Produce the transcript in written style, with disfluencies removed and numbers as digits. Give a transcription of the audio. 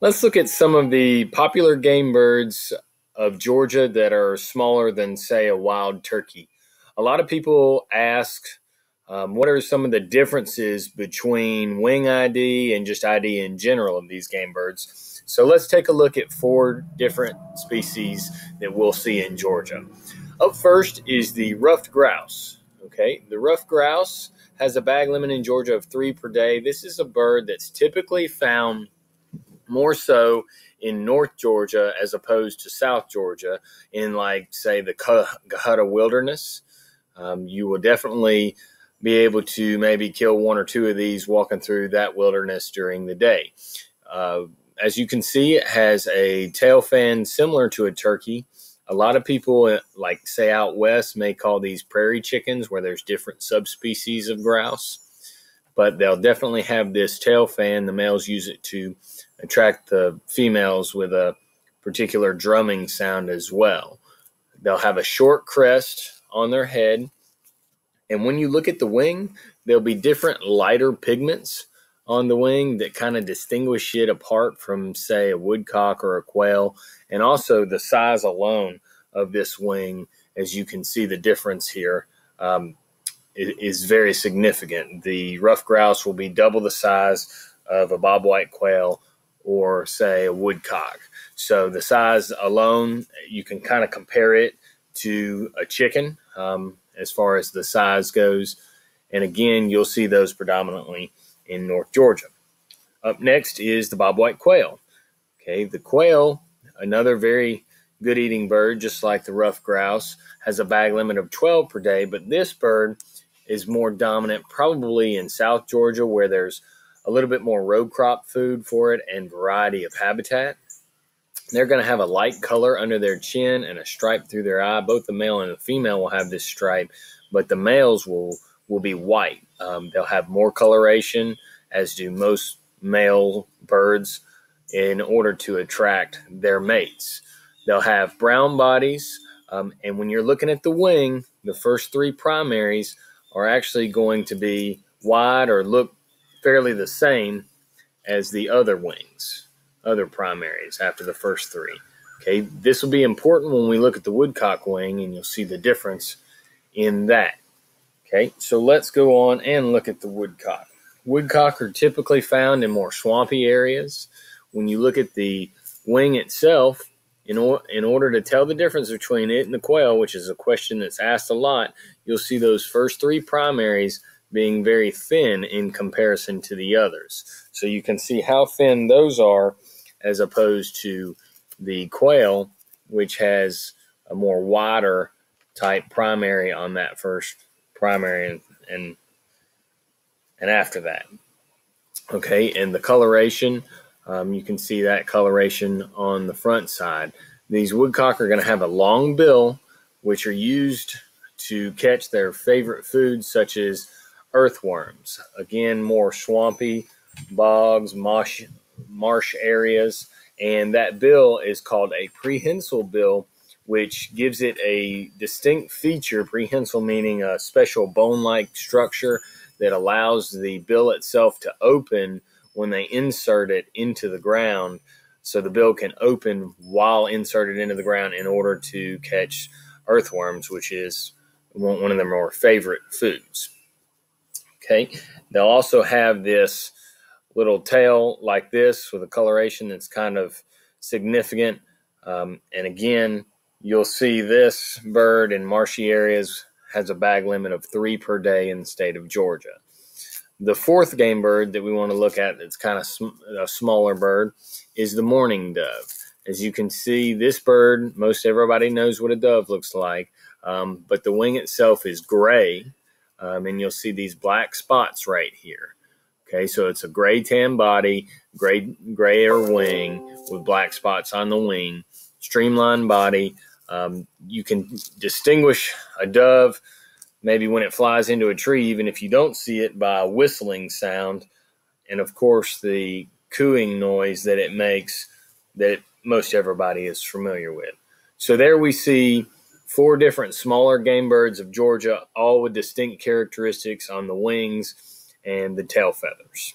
Let's look at some of the popular game birds of Georgia that are smaller than, say, a wild turkey. A lot of people ask, what are some of the differences between wing ID and just ID in general of these game birds? So let's take a look at four different species that we'll see in Georgia. Up first is the ruffed grouse. Okay, the ruffed grouse has a bag limit in Georgia of 3 per day. This is a bird that's typically found more so in North Georgia as opposed to South Georgia in, like, say, the Cohutta Wilderness. You will definitely be able to maybe kill one or two of these walking through that wilderness during the day. As you can see, it has a tail fan similar to a turkey. A lot of people, like, say, out west may call these prairie chickens, where there's different subspecies of grouse. But they'll definitely have this tail fan. The males use it to attract the females with a particular drumming sound as well. They'll have a short crest on their head. And when you look at the wing, there'll be different lighter pigments on the wing that kind of distinguish it apart from, say, a woodcock or a quail. And also the size alone of this wing, as you can see the difference here, is very significant. The ruffed grouse will be double the size of a bobwhite quail or, say, a woodcock. So the size alone, you can kind of compare it to a chicken as far as the size goes. And again, you'll see those predominantly in North Georgia. Up next is the bobwhite quail. Okay, the quail, another very good eating bird, just like the ruffed grouse, has a bag limit of 12 per day, but this bird is more dominant probably in South Georgia, where there's a little bit more row crop food for it and variety of habitat. They're going to have a light color under their chin and a stripe through their eye. Both the male and the female will have this stripe, but the males will be white. They'll have more coloration, as do most male birds, in order to attract their mates. They'll have brown bodies, and when you're looking at the wing, the first three primaries are actually going to be wide or look fairly the same as the other wings, other primaries after the first three. Okay, this will be important when we look at the woodcock wing, and you'll see the difference in that. Okay, so let's go on and look at the woodcock. Woodcock are typically found in more swampy areas. When you look at the wing itself, in order to tell the difference between it and the quail, which is a question that's asked a lot, you'll see those first three primaries being very thin in comparison to the others. So you can see how thin those are as opposed to the quail, which has a more wider type primary on that first primary and after that. Okay, and the coloration, you can see that coloration on the front side. These woodcock are going to have a long bill, which are used to catch their favorite foods, such as earthworms. Again, more swampy, bogs, marsh areas. And that bill is called a prehensile bill, which gives it a distinct feature, prehensile meaning a special bone-like structure that allows the bill itself to open when they insert it into the ground. So the bill can open while inserted into the ground in order to catch earthworms, which is one of their more favorite foods. Okay, they'll also have this little tail like this with a coloration that's kind of significant. And again, you'll see this bird in marshy areas has a bag limit of 3 per day in the state of Georgia. The fourth game bird that we want to look at that's kind of a smaller bird is the mourning dove. As you can see, this bird, most everybody knows what a dove looks like, but the wing itself is gray, and you'll see these black spots right here. Okay, so it's a gray tan body, grayer wing with black spots on the wing, streamlined body. You can distinguish a dove maybe when it flies into a tree, even if you don't see it, by a whistling sound, and of course the cooing noise that it makes that most everybody is familiar with. So there we see four different smaller game birds of Georgia, all with distinct characteristics on the wings and the tail feathers.